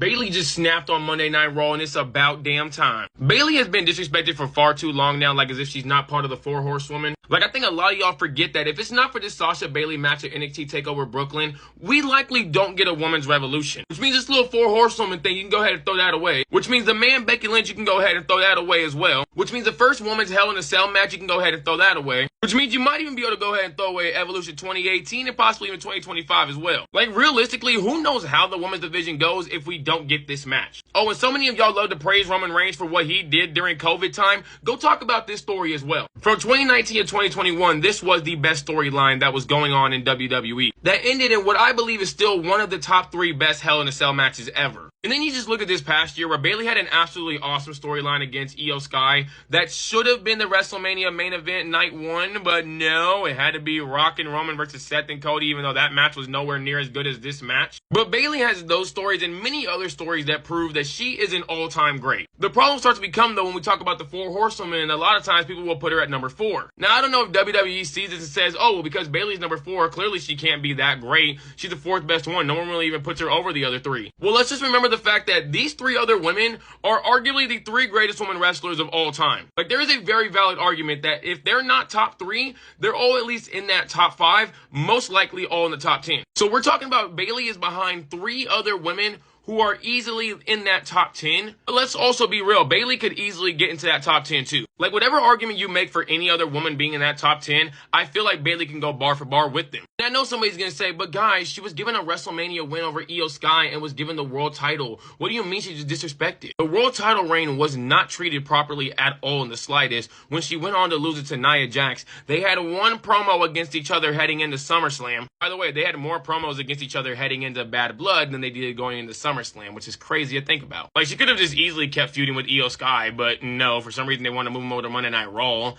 Bayley just snapped on Monday Night Raw, and it's about damn time. Bayley has been disrespected for far too long now, like as if she's not part of the Four Horsewomen. Like, I think a lot of y'all forget that if it's not for this Sasha Bayley match at NXT TakeOver Brooklyn, we likely don't get a women's revolution. Which means this little Four Horsewoman thing, you can go ahead and throw that away. Which means the man Becky Lynch, you can go ahead and throw that away as well. Which means the first woman's Hell in a Cell match, you can go ahead and throw that away. Which means you might even be able to go ahead and throw away Evolution 2018 and possibly even 2025 as well. Like, realistically, who knows how the women's division goes if we don't get this match? Oh, and so many of y'all love to praise Roman Reigns for what he did during COVID time. Go talk about this story as well. From 2019 to 2021, this was the best storyline that was going on in WWE. That ended in what I believe is still one of the top 3 best Hell in a Cell matches ever. And then you just look at this past year where Bayley had an absolutely awesome storyline against Io Sky that should have been the WrestleMania main event night 1, but no, it had to be Rock and Roman versus Seth and Cody, even though that match was nowhere near as good as this match. But Bayley has those stories and many other stories that prove that she is an all-time great. The problem starts to become, though, when we talk about the Four Horsewomen, and a lot of times people will put her at number 4. Now, I don't know if WWE sees this and says, oh, well, because Bayley's number 4, clearly she can't be that great. She's the 4th best one. No one really even puts her over the other 3. Well, let's just remember the fact that these 3 other women are arguably the 3 greatest women wrestlers of all time. Like, there is a very valid argument that if they're not top 3, they're all at least in that top 5, most likely all in the top 10. So we're talking about Bayley is behind 3 other women who are easily in that top 10. But let's also be real. Bayley could easily get into that top 10 too. Like, whatever argument you make for any other woman being in that top 10, I feel like Bayley can go bar for bar with them. And I know somebody's going to say, but guys, she was given a WrestleMania win over Io Sky and was given the world title. What do you mean she just disrespected? The world title reign was not treated properly at all in the slightest. When she went on to lose it to Nia Jax, they had one promo against each other heading into SummerSlam. By the way, they had more promos against each other heading into Bad Blood than they did going into SummerSlam, which is crazy to think about. Like, she could have just easily kept feuding with Io Sky, but no, for some reason they want to move him over to Monday Night Raw.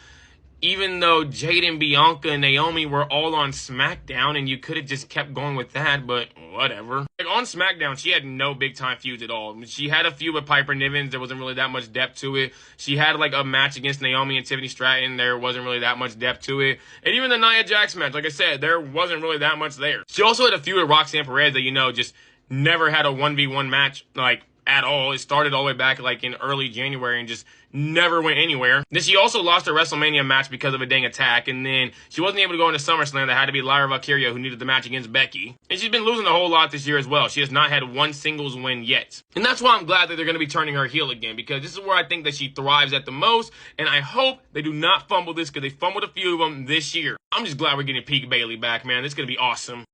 Even though Jade and Bianca and Naomi were all on SmackDown, and you could have just kept going with that, but whatever. Like, on SmackDown, she had no big-time feuds at all. She had a feud with Piper Niven. There wasn't really that much depth to it. She had, like, a match against Naomi and Tiffany Stratton. There wasn't really that much depth to it. And even the Nia Jax match, like I said, there wasn't really that much there. She also had a feud with Roxanne Perez that, you know, just never had a 1v1 match, like, at all. It started all the way back, like, in early January and just never went anywhere. Then she also lost her WrestleMania match because of a dang attack, and then she wasn't able to go into SummerSlam. That had to be Lyra Valkyria, who needed the match against Becky. And she's been losing a whole lot this year as well. She has not had one singles win yet. And that's why I'm glad that they're going to be turning her heel again, because this is where I think that she thrives at the most, and I hope they do not fumble this, because they fumbled a few of them this year. I'm just glad we're getting peak Bayley back, man. This is going to be awesome.